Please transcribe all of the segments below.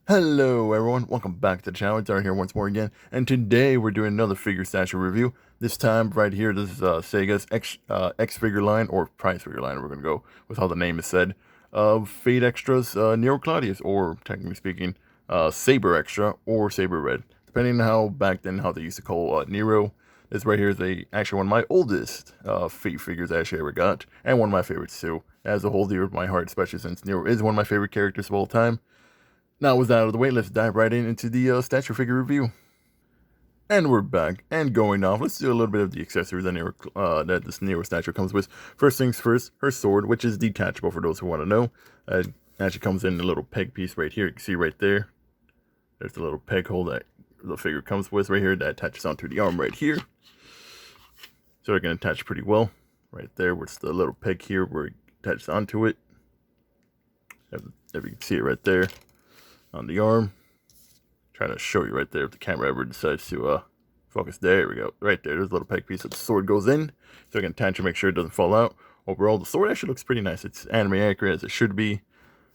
Hello everyone, welcome back to the channel. It's Art here once more again, and today we're doing another figure statue review. This time right here, this is Sega's X figure line, or prize figure line, we're going to go with how the name is said, of Fate Extra's Nero Claudius, or technically speaking, Saber Extra, or Saber Red, depending on how back then how they used to call Nero. This right here is actually one of my oldest Fate figures I actually ever got, and one of my favorites too. It has a whole dear of my heart, especially since Nero is one of my favorite characters of all time. Now with that out of the way, let's dive right into the statue figure review. And we're back and going off. Let's do a little bit of the accessories that this Nero statue comes with. First things first, her sword, which is detachable for those who want to know. Actually comes in a little peg piece right here. You can see right there. There's the little peg hole that the figure comes with right here that attaches onto the arm right here. So it can attach pretty well. Right there, what's the little peg here where it attaches onto it. If you can see it right there on the arm. Trying to show you right there if the camera ever decides to focus. There we go. Right there. There's a little peg piece that the sword goes in. So I can attach to make sure it doesn't fall out. Overall, the sword actually looks pretty nice. It's anime accurate as it should be.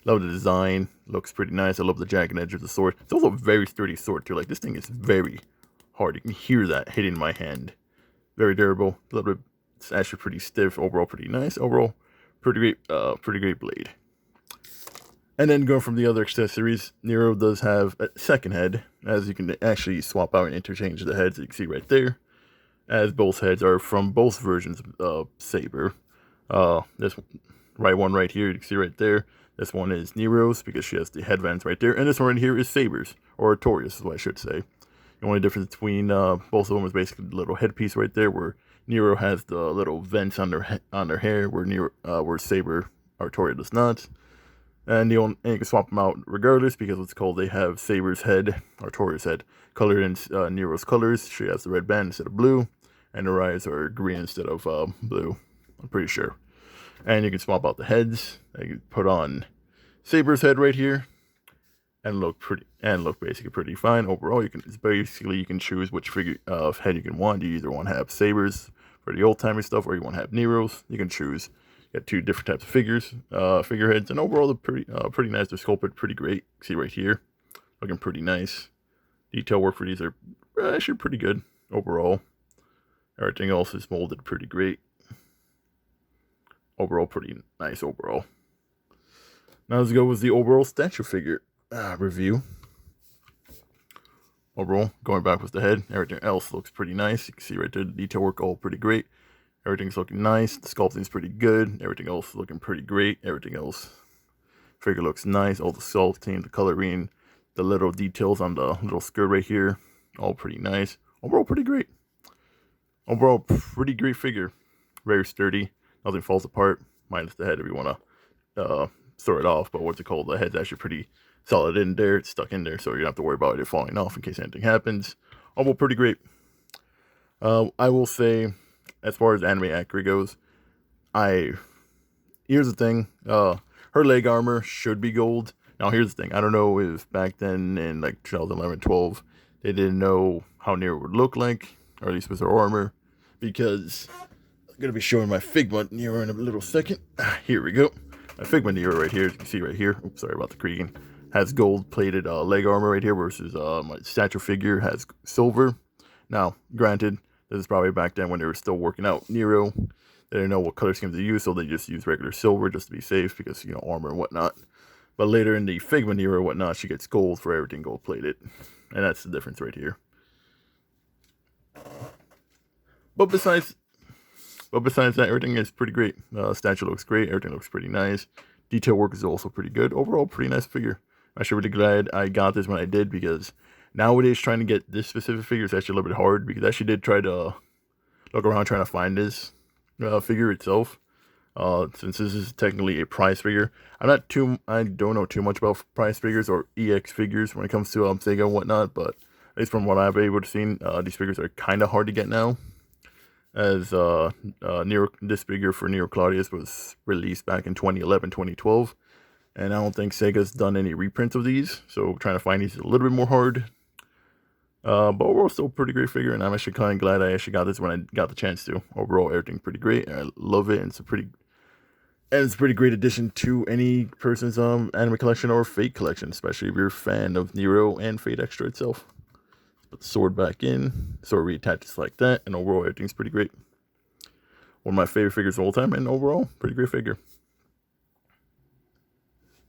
Love the design. Looks pretty nice. I love the jagged edge of the sword. It's also a very sturdy sword too. Like, this thing is very hard. You can hear that hitting my hand. Very durable. A little bit. It's actually pretty stiff. Overall, pretty nice. Overall, pretty great blade. And then going from the other accessories, Nero does have a second head, as you can actually swap out and interchange the heads, you can see right there, as both heads are from both versions of Saber. This right one right here, you can see right there, this one is Nero's, because she has the headbands right there, and this one right here is Saber's, or Artorias is what I should say. The only difference between both of them is basically the little headpiece right there, where Nero has the little vents on their hair, where Saber Artoria does not. And you can swap them out regardless, because what's called, they have Saber's head, Artoria's head, colored in Nero's colors. She has the red band instead of blue, and her eyes are green instead of blue, I'm pretty sure. And you can swap out the heads. You can put on Saber's head right here, and look basically pretty fine. Overall, you can choose which figure of head you can want. You either want to have Saber's for the old timey stuff, or you want to have Nero's. You can choose. Got two different types of figureheads, and overall they're pretty nice. They're sculpted pretty great. See right here, looking pretty nice. Detail work for these are actually pretty good overall. Everything else is molded pretty great. Overall, pretty nice overall. Now let's go with the overall statue figure review. Overall, going back with the head, everything else looks pretty nice. You can see right there the detail work all pretty great. Everything's looking nice. The sculpting's pretty good. Everything else looking pretty great. Everything else, figure looks nice. All the sculpting, the coloring, the little details on the little skirt right here, all pretty nice. Overall, pretty great. Overall, pretty great figure. Very sturdy. Nothing falls apart, minus the head if you want to throw it off. But what's it called? The head's actually pretty solid in there. It's stuck in there, so you don't have to worry about it falling off in case anything happens. Overall, pretty great. I will say, as far as anime accurate goes, here's the thing. Her leg armor should be gold. Now here's the thing. I don't know if back then in like 2011, 12, they didn't know how Nero would look like, or at least with her armor, because I'm gonna be showing my Figma Nero in a little second. Here we go. My Figma Nero right here, as you can see right here. Oops, sorry about the creaking. Has gold plated leg armor right here, versus my statue figure has silver. Now, granted, this is probably back then when they were still working out Nero. They didn't know what color schemes to use, so they just used regular silver just to be safe, because, you know, armor and whatnot. But later in the Figma Nero and whatnot, she gets gold for everything gold plated. And that's the difference right here. But besides that, everything is pretty great. Statue looks great. Everything looks pretty nice. Detail work is also pretty good. Overall, pretty nice figure. I'm actually really glad I got this when I did, because nowadays trying to get this specific figure is actually a little bit hard, because I actually did try to look around trying to find this figure itself. Since this is technically a prize figure, I don't know too much about prize figures or EX figures when it comes to Sega and whatnot, but at least from what I've been able to see, these figures are kind of hard to get now. As this figure for Nero Claudius was released back in 2011, 2012, and I don't think Sega's done any reprints of these, so trying to find these is a little bit more hard. But overall, still a pretty great figure, and I'm actually kind of glad I actually got this when I got the chance to. Overall, everything pretty great, and I love it, and it's a pretty And it's a pretty great addition to any person's anime collection or Fate collection, especially if you're a fan of Nero and Fate Extra itself. Put the sword back in, sword reattaches like that, and overall everything's pretty great. One of my favorite figures of all time, and overall, pretty great figure.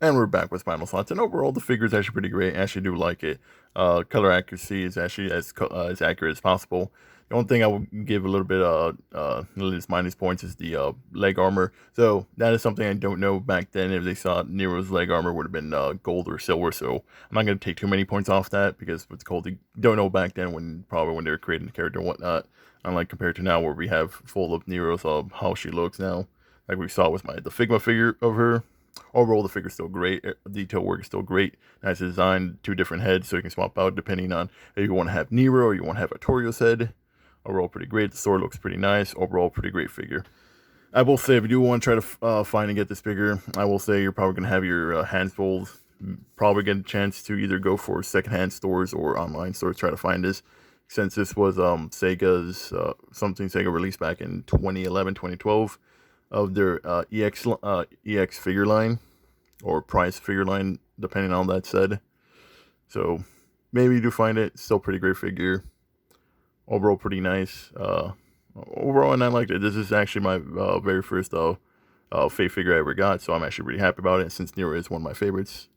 And we're back with final thoughts, and overall the figure is actually pretty great. I actually do like it. Color accuracy is actually as accurate as possible. The only thing I would give a little bit minus points is the leg armor. So that is something I don't know back then if they saw Nero's leg armor would have been gold or silver. So I'm not going to take too many points off that because what's called you don't know back then when they were creating the character and whatnot. Unlike compared to now where we have full of Nero's how she looks now, like we saw with the Figma figure of her. Overall, the figure's still great. Detail work is still great. Nice design, 2 different heads, so you can swap out depending on if you want to have Nero or you want to have Artorio's head. Overall, pretty great. The sword looks pretty nice. Overall, pretty great figure. I will say, if you do want to try to find and get this figure, I will say you're probably going to have your hands full. Probably get a chance to either go for secondhand stores or online stores to try to find this. Since this was Sega's, something Sega released back in 2011, 2012. Of their EX figure line or price figure line, depending on that said. So maybe you do find it. Still pretty great figure. Overall, pretty nice. Overall, and I liked it. This is actually my very first Fate figure I ever got, so I'm actually really happy about it. Since Nero is one of my favorites.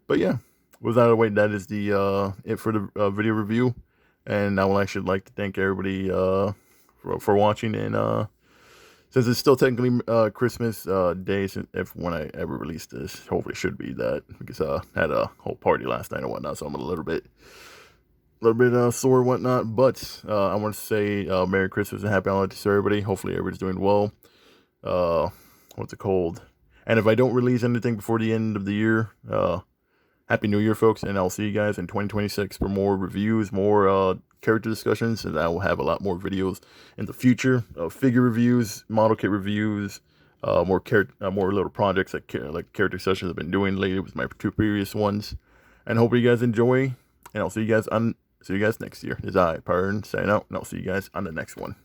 But yeah, with that out of the way, that is the it for the video review. And I would actually like to thank everybody for watching and. Since it's still technically Christmas Day, if when I ever release this, hopefully it should be that because I had a whole party last night and whatnot, so I'm a little bit sore and whatnot. But I want to say Merry Christmas and Happy Holidays to everybody. Hopefully everybody's doing well. What's it called? And if I don't release anything before the end of the year, Happy New Year, folks, and I'll see you guys in 2026 for more reviews, more character discussions, and I will have a lot more videos in the future, figure reviews, model kit reviews, more little projects like character sessions I've been doing lately with my 2 previous ones, and hope you guys enjoy. And I'll see you guys next year. This is I, Pern, signing out, and I'll see you guys on the next one.